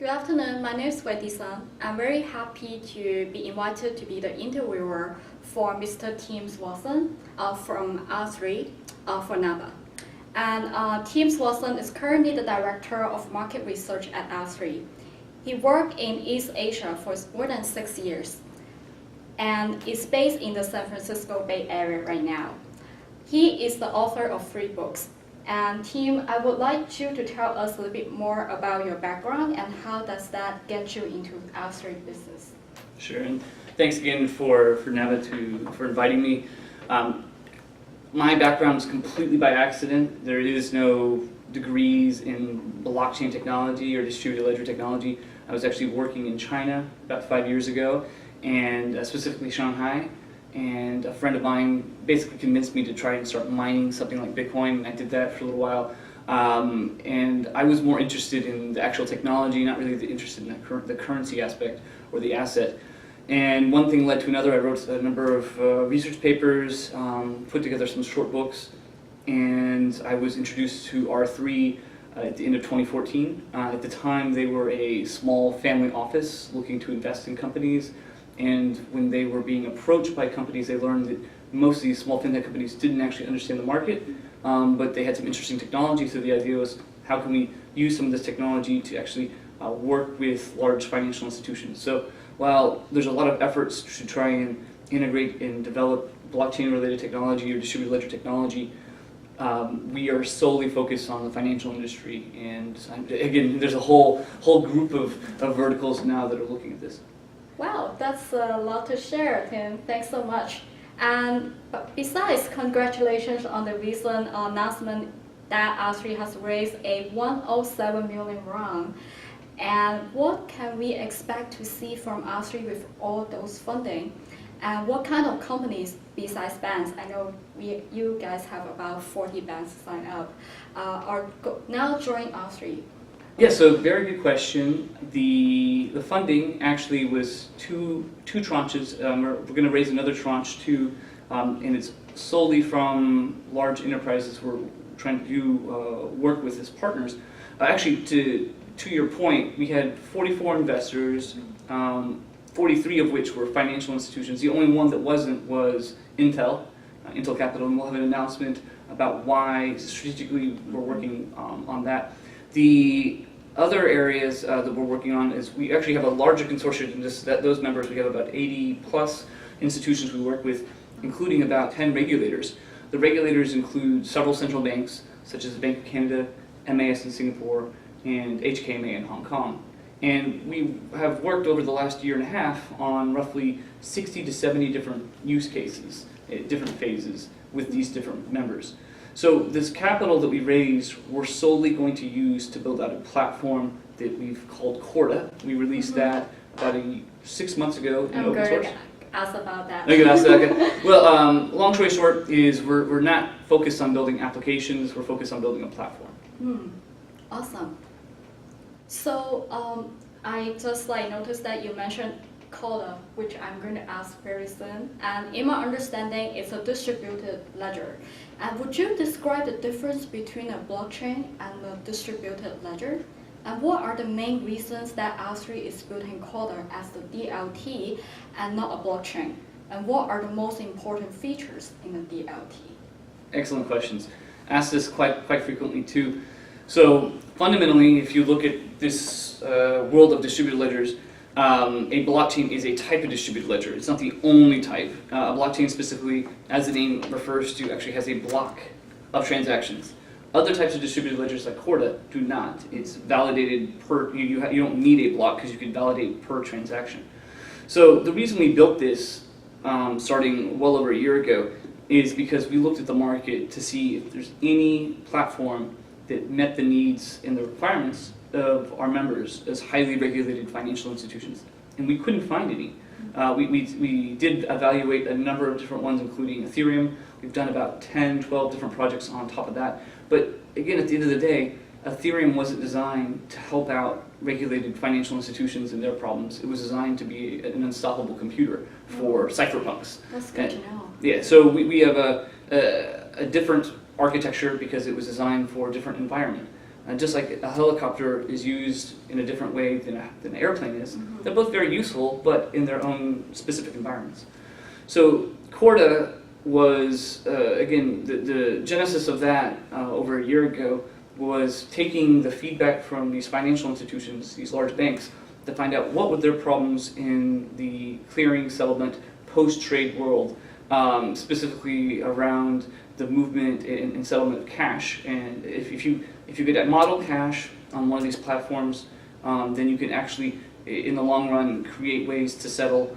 Good afternoon, my name is Swanson. I'm very happy to be invited to be the interviewer for Mr. Tim Swanson from R3 for NABA. And Tim Swanson is currently the Director of Market Research at R3. He worked in East Asia for more than 6 years and is based in the San Francisco Bay Area right now. He is the author of 3 books. And Tim, I would like you to tell us a little bit more about your background and how does that get you into R3 business. Sure, and thanks again for NABA for inviting me. My background is completely by accident. There is no degrees in blockchain technology or distributed ledger technology. I was actually working in China about 5 years ago, and specifically Shanghai. And a friend of mine basically convinced me to try and start mining something like Bitcoin, and I did that for a little while. And I was more interested in the actual technology, not really interested in the currency aspect or the asset. And one thing led to another. I wrote a number of research papers, put together some short books, and I was introduced to R3 at the end of 2014. At the time, they were a small family office looking to invest in companies. And when they were being approached by companies, they learned that most of these small fintech companies didn't actually understand the market, but they had some interesting technology. So the idea was, how can we use some of this technology to actually work with large financial institutions? So while there's a lot of efforts to try and integrate and develop blockchain-related technology or distributed ledger technology, we are solely focused on the financial industry. And again, there's a whole group of verticals now that are looking at this. Wow, that's a lot to share, Tim. Thanks so much. And besides, congratulations on the recent announcement that R3 has raised a 107 million round. And what can we expect to see from R3 with all those funding? And what kind of companies besides banks? I know you guys have about 40 banks signed up are now joining R3. Yeah, so very good question. The funding actually was two tranches. We're going to raise another tranche too, and it's solely from large enterprises we're trying to do work with as partners. Actually, to your point, we had 44 investors, 43 of which were financial institutions. The only one that wasn't was Intel Capital, and we'll have an announcement about why strategically we're working on that. The other areas that we're working on is we actually have a larger consortium than those members. We have about 80 plus institutions we work with, including about 10 regulators. The regulators include several central banks, such as the Bank of Canada, MAS in Singapore, and HKMA in Hong Kong. And we have worked over the last year and a half on roughly 60 to 70 different use cases at different phases with these different members. So this capital that we raised, we're solely going to use to build out a platform that we've called Corda. We released that about 6 months ago in open source. Ask about that. You can ask that. Okay. Well, long story short is we're not focused on building applications. We're focused on building a platform. Awesome. So I just noticed that you mentioned Corda, which I'm going to ask very soon. And in my understanding, it's a distributed ledger. And would you describe the difference between a blockchain and a distributed ledger? And what are the main reasons that R3 is building Corda as the DLT and not a blockchain? And what are the most important features in a DLT? Excellent questions. Asked this quite frequently too. So fundamentally, if you look at this world of distributed ledgers, a blockchain is a type of distributed ledger. It's not the only type. A blockchain specifically, as the name refers to, actually has a block of transactions. Other types of distributed ledgers like Corda do not. It's validated per, you don't need a block because you can validate per transaction. So the reason we built this starting well over a year ago is because we looked at the market to see if there's any platform that met the needs and the requirements of our members as highly regulated financial institutions, and we couldn't find any. We did evaluate a number of different ones, including Ethereum. We've done about 10, 12 different projects on top of that. But again, at the end of the day, Ethereum wasn't designed to help out regulated financial institutions and their problems. It was designed to be an unstoppable computer for cypherpunks. That's good to know. Yeah, so we have a different architecture because it was designed for a different environment. just like a helicopter is used in a different way than an airplane is. Mm-hmm. They're both very useful, but in their own specific environments. So Corda was, again, the genesis of that over a year ago was taking the feedback from these financial institutions, these large banks, to find out what were their problems in the clearing, settlement, post-trade world, specifically around the movement and settlement of cash. And if you could model cash on one of these platforms, then you can actually, in the long run, create ways to settle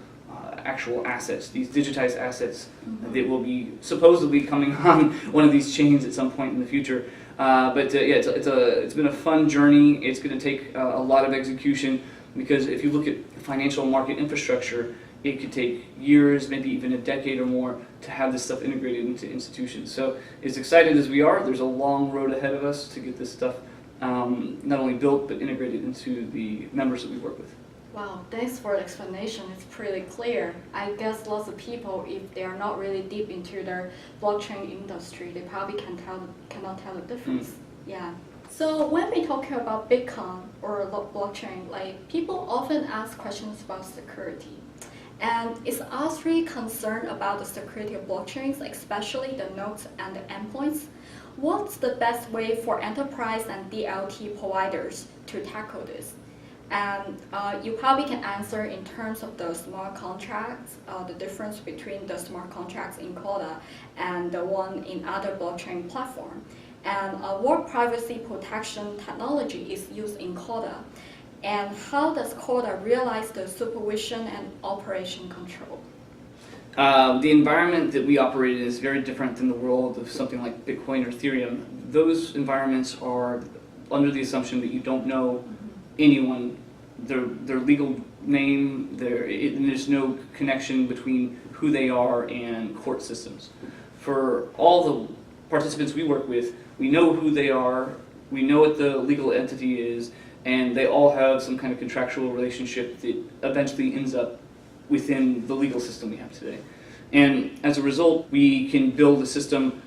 actual assets, these digitized assets that will be supposedly coming on one of these chains at some point in the future. But yeah, it's been a fun journey. It's going to take a lot of execution, because if you look at financial market infrastructure, it could take years, maybe even a decade or more, to have this stuff integrated into institutions. So as excited as we are, there's a long road ahead of us to get this stuff not only built, but integrated into the members that we work with. Wow, thanks for the explanation. It's pretty clear. I guess lots of people, if they are not really deep into the blockchain industry, they probably cannot tell the difference. Yeah. So when we talk about Bitcoin or blockchain, like people often ask questions about security. And is OS3 concerned about the security of blockchains, especially the nodes and the endpoints? What's the best way for enterprise and DLT providers to tackle this? And you probably can answer in terms of the smart contracts, the difference between the smart contracts in Corda and the one in other blockchain platform. And what privacy protection technology is used in Corda? And how does Corda realize the supervision and operation control? The environment that we operate in is very different than the world of something like Bitcoin or Ethereum. Those environments are under the assumption that you don't know anyone, their legal name, there's no connection between who they are and court systems. For all the participants we work with, we know who they are, we know what the legal entity is, and they all have some kind of contractual relationship that eventually ends up within the legal system we have today. And as a result, we can build a system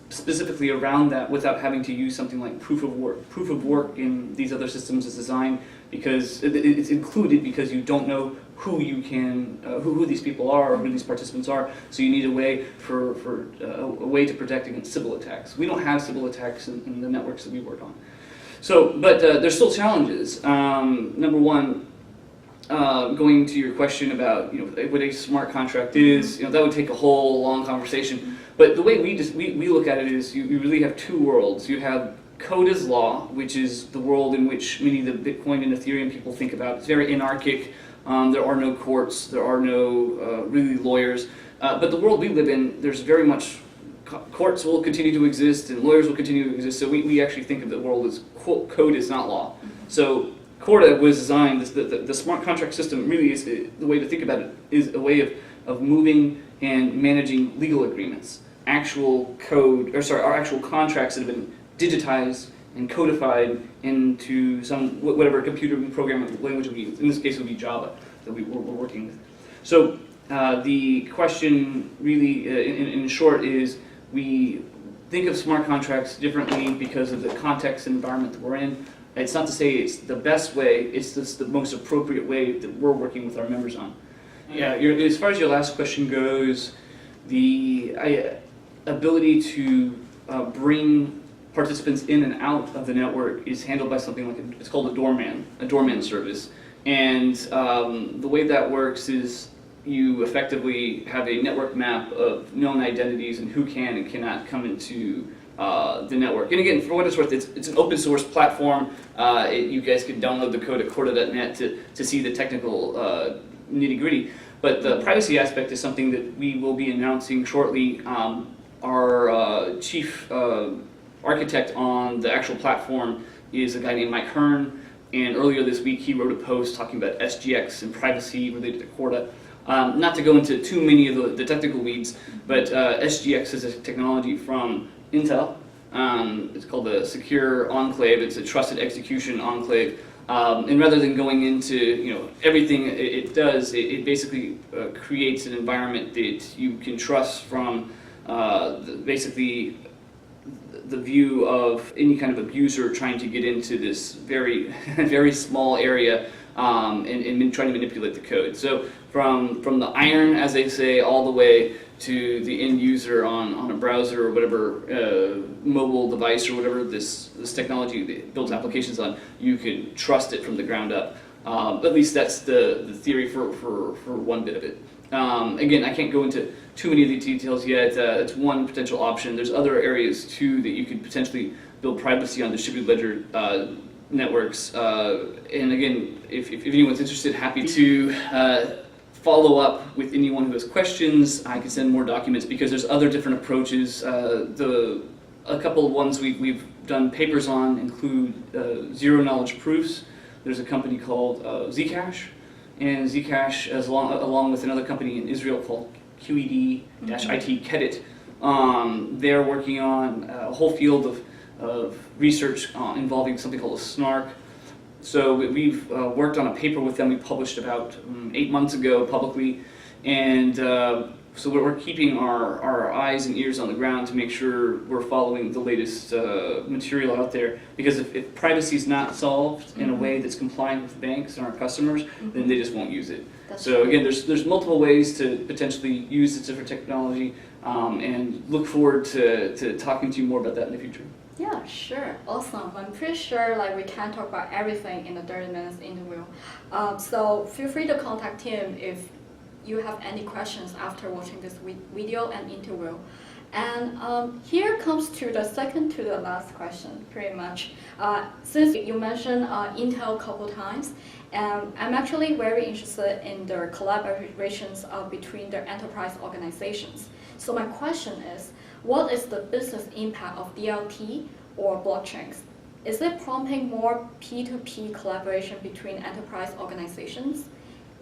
specifically around that without having to use something like proof of work. Proof of work in these other systems is designed because it's included because you don't know who you can, who these people are or who these participants are. So you need a way a way to protect against Sybil attacks. We don't have Sybil attacks in the networks that we work on. So, but there's still challenges. Number one, going to your question about what a smart contract is, that would take a whole long conversation. But the way we look at it is you really have two worlds. You have code as law, which is the world in which many of the Bitcoin and Ethereum people think about. It's very anarchic. There are no courts. There are no really lawyers. But the world we live in, there's very much courts will continue to exist and lawyers will continue to exist. So we actually think of the world as code is not law. So Corda was designed, the smart contract system really is, the way to think about it, is a way of moving and managing legal agreements. Actual code, actual contracts that have been digitized and codified into some, whatever computer programming language we use. In this case it would be Java that we're working with. So the question really, in short, is we think of smart contracts differently because of the context and environment that we're in. It's not to say it's the best way, it's just the most appropriate way that we're working with our members on. Yeah, as far as your last question goes, the ability to bring participants in and out of the network is handled by something like, it's called a doorman service. And the way that works is you effectively have a network map of known identities and who can and cannot come into the network. And again, for what it's worth, it's an open source platform. You guys can download the code at corda.net to see the technical nitty gritty. But the privacy aspect is something that we will be announcing shortly. Our chief architect on the actual platform is a guy named Mike Hearn. And earlier this week, he wrote a post talking about SGX and privacy related to Corda. Not to go into too many of the technical weeds, but SGX is a technology from Intel. It's called the Secure Enclave. It's a trusted execution enclave. And rather than going into everything it does, it basically creates an environment that you can trust from basically the view of any kind of abuser trying to get into this very, very small area and trying to manipulate the code. So from the iron, as they say, all the way to the end user on a browser or whatever mobile device or whatever this technology builds applications on, you can trust it from the ground up. At least that's the theory for one bit of it. Again, I can't go into too many of the details yet. It's one potential option. There's other areas too that you could potentially build privacy on distributed ledger networks. And again, if anyone's interested, happy to follow up with anyone who has questions. I can send more documents because there's other different approaches. A couple of ones we've done papers on include zero knowledge proofs. There's a company called Zcash, and Zcash, along with another company in Israel called QED-IT Kedit, they're working on a whole field of research involving something called a snark. So we've worked on a paper with them we published about 8 months ago publicly, and so we're keeping our eyes and ears on the ground to make sure we're following the latest material out there, because if privacy is not solved in a way that's compliant with banks and our customers, then they just won't use it. So again, there's multiple ways to potentially use this different technology, and look forward to talking to you more about that in the future. Yeah, sure. Awesome. I'm pretty sure we can talk about everything in the 30 minutes interview. So feel free to contact him if you have any questions after watching this video and interview. And here comes to the second to the last question, pretty much. Since you mentioned Intel a couple times, I'm actually very interested in the collaborations between the enterprise organizations. So my question is, what is the business impact of DLT or blockchains? Is it prompting more P2P collaboration between enterprise organizations?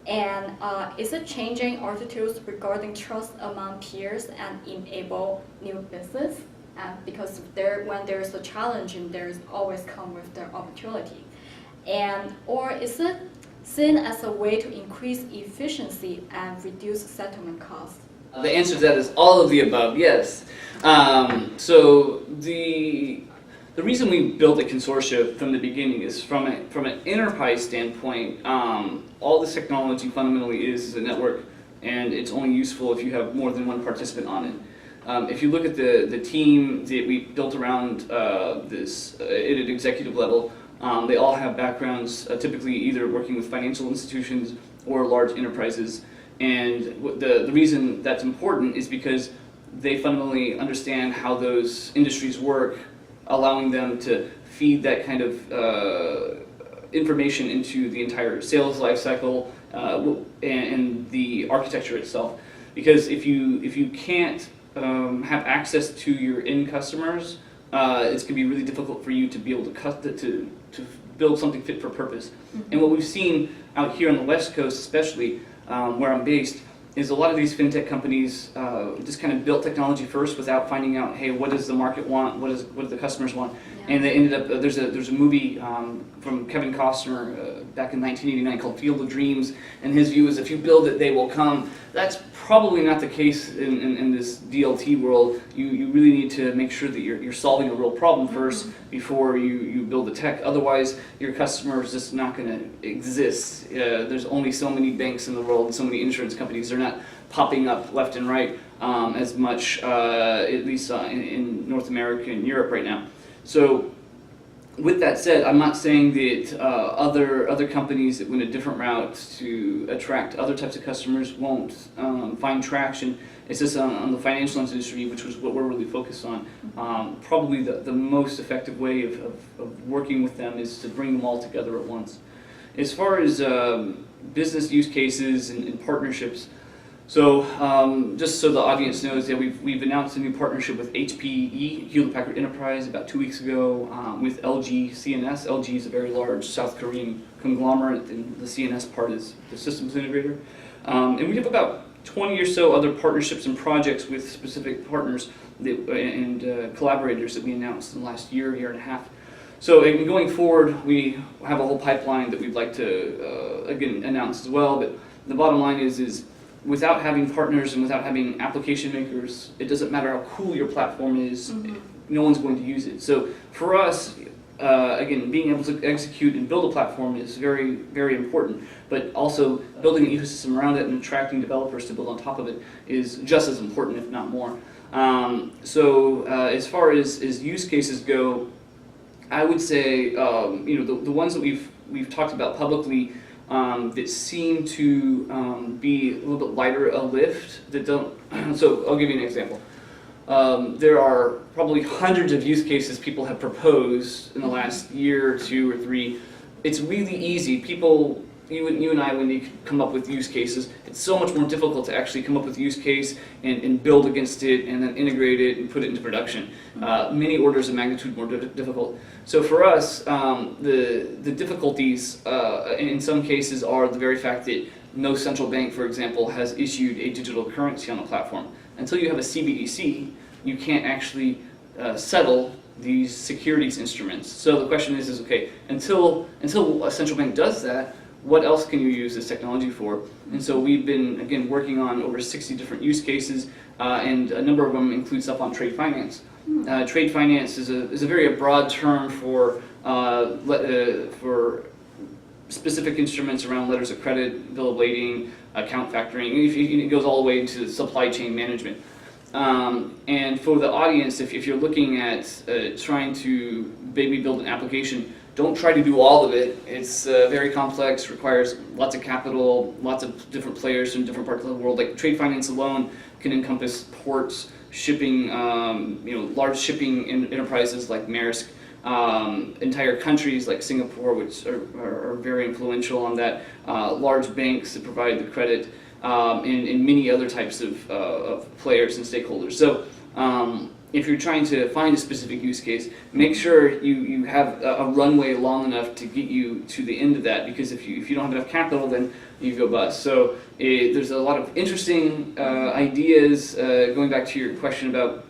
And is it changing attitudes regarding trust among peers and enable new business? Because when there's a challenge, there's always come with the opportunity. Or is it seen as a way to increase efficiency and reduce settlement costs? The answer to that is all of the above, yes. So the reason we built a consortia from the beginning is from an enterprise standpoint, all this technology fundamentally is a network, and it's only useful if you have more than one participant on it. If you look at the team that we built around this at an executive level, they all have backgrounds, typically either working with financial institutions or large enterprises. And the reason that's important is because they fundamentally understand how those industries work, allowing them to feed that kind of information into the entire sales life cycle and the architecture itself. Because if you can't have access to your end customers, it's going to be really difficult for you to be able to build something fit for purpose. And what we've seen out here on the West Coast, especially where I'm based, is a lot of these fintech companies just kind of built technology first without finding out, hey, what does the market want? What do the customers want? Yeah. And they ended up, there's a movie from Kevin Costner back in 1989 called Field of Dreams, and his view is if you build it, they will come. That's probably not the case in this DLT world. You really need to make sure that you're solving a real problem first before you build the tech. Otherwise, your customer is just not going to exist. There's only so many banks in the world and so many insurance companies. They're not popping up left and right as much, at least in North America and Europe right now. So with that said, I'm not saying that other companies that went a different route to attract other types of customers won't find traction. It's just on the financial industry, which was what we're really focused on. Probably the most effective way of working with them is to bring them all together at once. As far as business use cases and partnerships, so just so the audience knows that we've announced a new partnership with HPE, Hewlett Packard Enterprise, about 2 weeks ago, with LG CNS. LG is a very large South Korean conglomerate, and the CNS part is the systems integrator. And we have about 20 or so other partnerships and projects with specific partners and collaborators that we announced in the last year and a half. So going forward, we have a whole pipeline that we'd like to, again, announce as well. But the bottom line is without having partners and without having application makers, it doesn't matter how cool your platform is, no one's going to use it. So for us, again, being able to execute and build a platform is very, very important, but also building an ecosystem around it and attracting developers to build on top of it is just as important, if not more. As far as use cases go, I would say the ones that we've talked about publicly that seem to be a little bit lighter a lift that don't. So I'll give you an example. There are probably hundreds of use cases people have proposed in the last year or two or three. It's really easy. People, you and I, when you come up with use cases, it's so much more difficult to actually come up with a use case and build against it and then integrate it and put it into production. Many orders of magnitude more difficult. So for us, the difficulties in some cases are the very fact that no central bank, for example, has issued a digital currency on the platform. Until you have a CBDC, you can't actually settle these securities instruments. So the question is okay, until a central bank does that, what else can you use this technology for? And so we've been, again, working on over 60 different use cases, and a number of them include stuff on trade finance. Trade finance is a very broad term for specific instruments around letters of credit, bill of lading, account factoring. It goes all the way into supply chain management. And for the audience, if you're looking at trying to maybe build an application, don't try to do all of it. It's very complex, requires lots of capital, lots of different players from different parts of the world. Like trade finance alone can encompass ports, shipping, large shipping enterprises like Maersk, entire countries like Singapore, which are very influential on that, large banks that provide the credit, and many other types of players and stakeholders. So if you're trying to find a specific use case, make sure you have a runway long enough to get you to the end of that, because if you don't have enough capital, then you go bust. So there's a lot of interesting ideas, going back to your question about,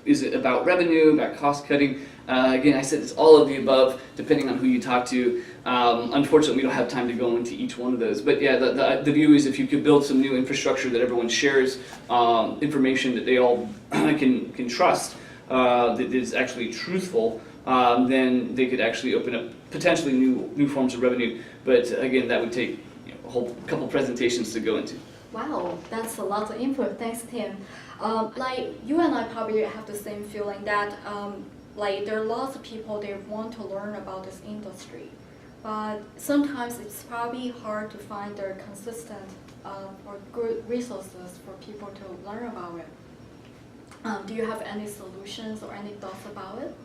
is it about revenue, about cost cutting? Again, I said it's all of the above, depending on who you talk to. Unfortunately, we don't have time to go into eeach one of those. But yeah, the view is if you could build some new infrastructure that everyone shares information that they all can trust, that is actually truthful, then they could actually open up potentially new forms of revenue. But again, that would take a whole couple presentations to go into. Wow, that's a lot of input. Thanks, Tim. Like you and I probably have the same feeling that like there are lots of people they want to learn about this industry, but sometimes it's probably hard to find the consistent or good resources for people to learn about it. Do you have any solutions or any thoughts about it?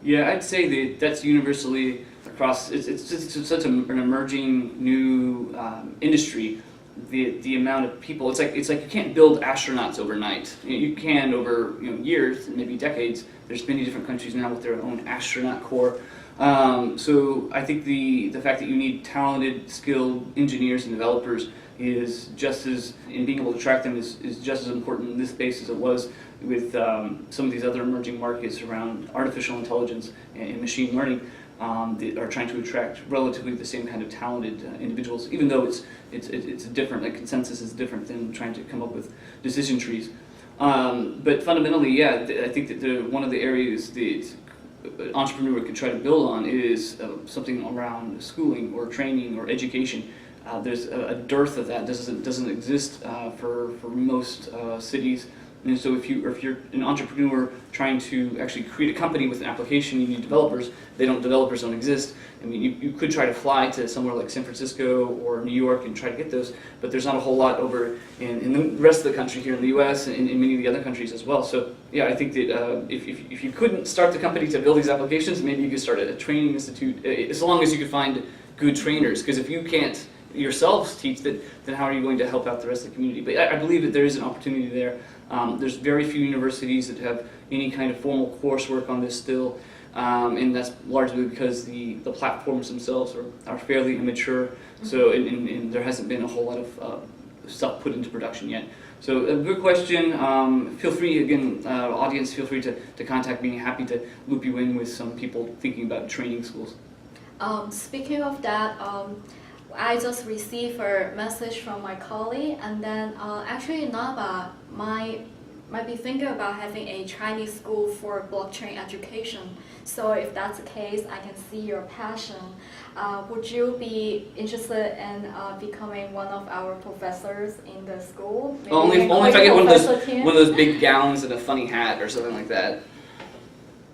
Yeah, I'd say that's universally across. It's such an emerging new industry. The amount of people, it's like you can't build astronauts overnight. You can over years, maybe decades. There's many different countries now with their own astronaut corps. So I think the fact that you need talented, skilled engineers and developers is just as, and being able to track them is just as important in this space as it was with some of these other emerging markets around artificial intelligence and machine learning. That are trying to attract relatively the same kind of talented individuals, even though it's different. Like consensus is different than trying to come up with decision trees. But fundamentally, yeah, I think that one of the areas that an entrepreneur could try to build on is something around schooling or training or education. There's a dearth of that. Doesn't exist for most cities. And so if you're an entrepreneur trying to actually create a company with an application, you need developers. Developers don't exist. I mean, you could try to fly to somewhere like San Francisco or New York and try to get those, but there's not a whole lot over in the rest of the country here in the U.S. and in many of the other countries as well. So yeah, I think that if you couldn't start the company to build these applications, maybe you could start a training institute, as long as you could find good trainers. Because if you can't yourselves teach that, then how are you going to help out the rest of the community? But I believe that there is an opportunity there. There's very few universities that have any kind of formal coursework on this still, and that's largely because the platforms themselves are fairly immature. So and there hasn't been a whole lot of stuff put into production yet. So a good question. Feel free, again, audience, feel free to contact me. Happy to loop you in with some people thinking about training schools. Speaking of that, I just received a message from my colleague, and then actually NABA might be thinking about having a Chinese school for blockchain education. So if that's the case, I can see your passion. Would you be interested in becoming one of our professors in the school? Maybe Only if I get one of those big gowns and a funny hat or something like that.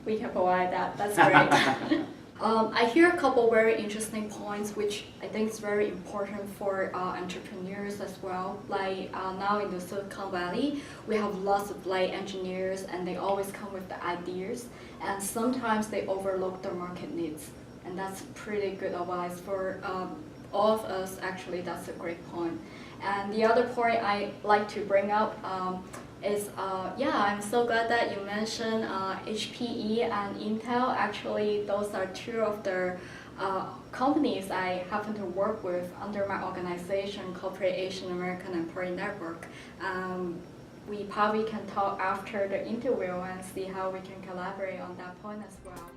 We can provide that. That's great. I hear a couple very interesting points, which I think is very important for entrepreneurs as well. Like now in the Silicon Valley, we have lots of engineers, and they always come with the ideas, and sometimes they overlook the market needs, and that's pretty good advice for all of us. Actually, that's a great point. And the other point I like to bring up is, I'm so glad that you mentioned HPE and Intel. Actually, those are two of the companies I happen to work with under my organization, Corporate Asian American Employee Network. We probably can talk after the interview and see how we can collaborate on that point as well.